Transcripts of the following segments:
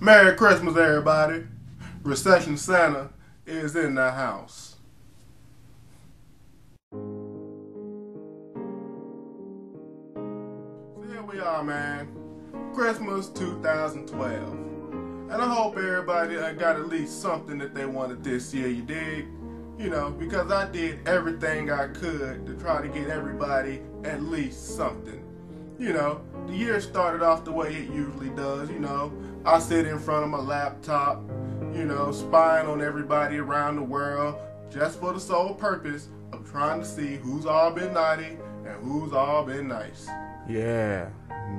Merry Christmas, everybody. Recession Santa is in the house. So here we are, man. Christmas 2012. And I hope everybody got at least something that they wanted this year, you dig? You know, because I did everything I could to try to get everybody at least something. You know, the year started off the way it usually does, you know. I sit in front of my laptop, you know, spying on everybody around the world just for the sole purpose of trying to see who's all been naughty and who's all been nice. Yeah,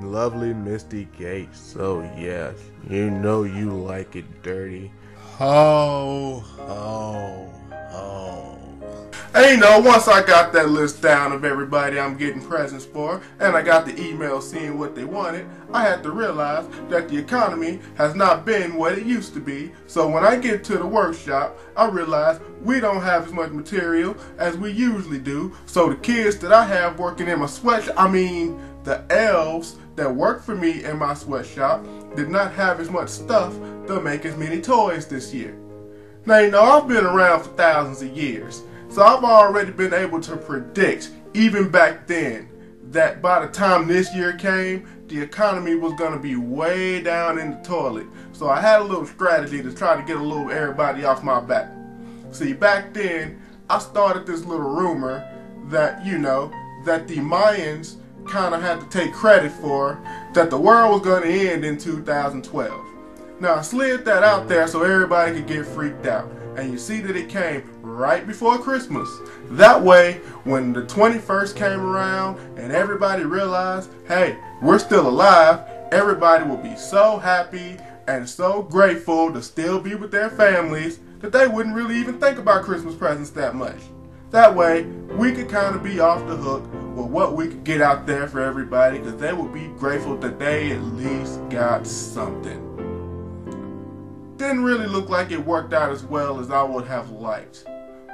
lovely Misty Gates. So yes, you know you like it dirty. Ho, ho, ho. And you know, once I got that list down of everybody I'm getting presents for, and I got the email seeing what they wanted, I had to realize that the economy has not been what it used to be. So when I get to the workshop, I realize we don't have as much material as we usually do. So the kids that I have working in my sweatshop, the elves that work for me in my sweatshop, did not have as much stuff to make as many toys this year. Now, you know, I've been around for thousands of years. So I've already been able to predict, even back then, that by the time this year came, the economy was going to be way down in the toilet. So I had a little strategy to try to get a little everybody off my back. See, back then, I started this little rumor that, you know, that the Mayans kind of had to take credit for, that the world was going to end in 2012. Now, I slid that out there so everybody could get freaked out. And you see that it came right before Christmas. That way, when the 21st came around and everybody realized, hey, we're still alive, everybody will be so happy and so grateful to still be with their families that they wouldn't really even think about Christmas presents that much. That way, we could kind of be off the hook with what we could get out there for everybody, because they would be grateful that they at least got something. Didn't really look like it worked out as well as I would have liked.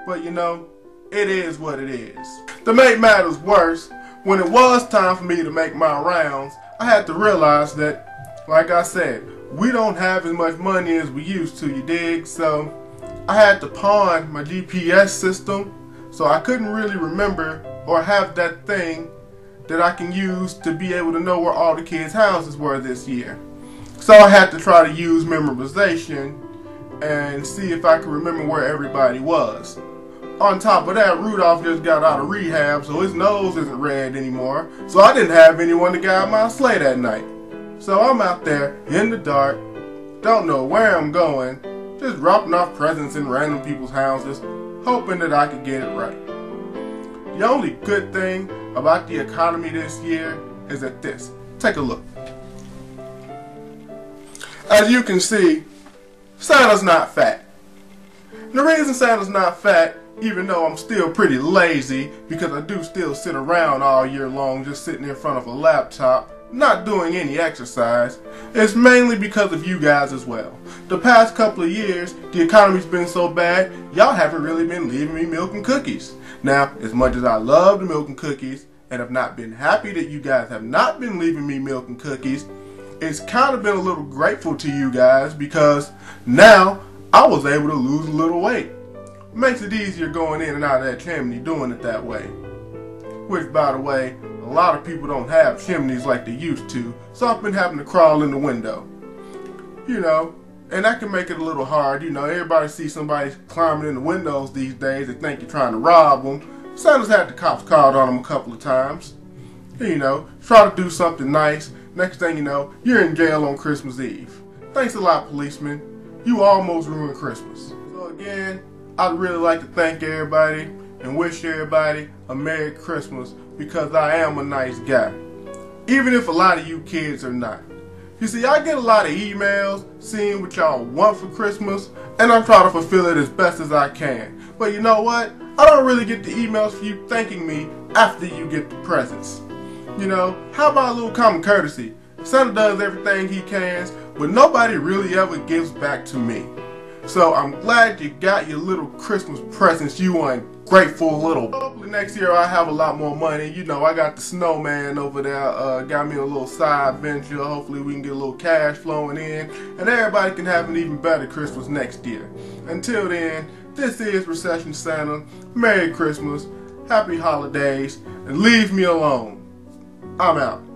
But you know, it is what it is. To make matters worse, when it was time for me to make my rounds, I had to realize that, like I said, we don't have as much money as we used to, you dig? So I had to pawn my GPS system, so I couldn't really remember or have that thing that I can use to be able to know where all the kids' houses were this year. So I had to try to use memorization and see if I could remember where everybody was. On top of that, Rudolph just got out of rehab, so his nose isn't red anymore. So I didn't have anyone to guide my sleigh that night. So I'm out there in the dark, don't know where I'm going, just dropping off presents in random people's houses, hoping that I could get it right. The only good thing about the economy this year is that this. Take a look. As you can see, Santa's not fat. The reason Santa's not fat, even though I'm still pretty lazy, because I do still sit around all year long just sitting in front of a laptop, not doing any exercise, is mainly because of you guys as well. The past couple of years, the economy's been so bad, y'all haven't really been leaving me milk and cookies. Now, as much as I love the milk and cookies, and have not been happy that you guys have not been leaving me milk and cookies, it's kind of been a little grateful to you guys, because now I was able to lose a little weight. Makes it easier going in and out of that chimney doing it that way. Which, by the way, a lot of people don't have chimneys like they used to, so I've been having to crawl in the window. You know, and that can make it a little hard. You know, everybody sees somebody climbing in the windows these days, they think you're trying to rob them. Santa's had the cops called on them a couple of times. You know, try to do something nice. Next thing you know, you're in jail on Christmas Eve. Thanks a lot, policeman. You almost ruined Christmas. So again, I'd really like to thank everybody and wish everybody a Merry Christmas, because I am a nice guy. Even if a lot of you kids are not. You see, I get a lot of emails seeing what y'all want for Christmas, and I'm trying to fulfill it as best as I can. But you know what? I don't really get the emails for you thanking me after you get the presents. You know, how about a little common courtesy? Santa does everything he can, but nobody really ever gives back to me. So I'm glad you got your little Christmas presents you want grateful little. Hopefully next year I have a lot more money. You know, I got the snowman over there, got me a little side venture. Hopefully we can get a little cash flowing in, and everybody can have an even better Christmas next year. Until then, this is Recession Santa. Merry Christmas, Happy Holidays, and leave me alone. I'm out.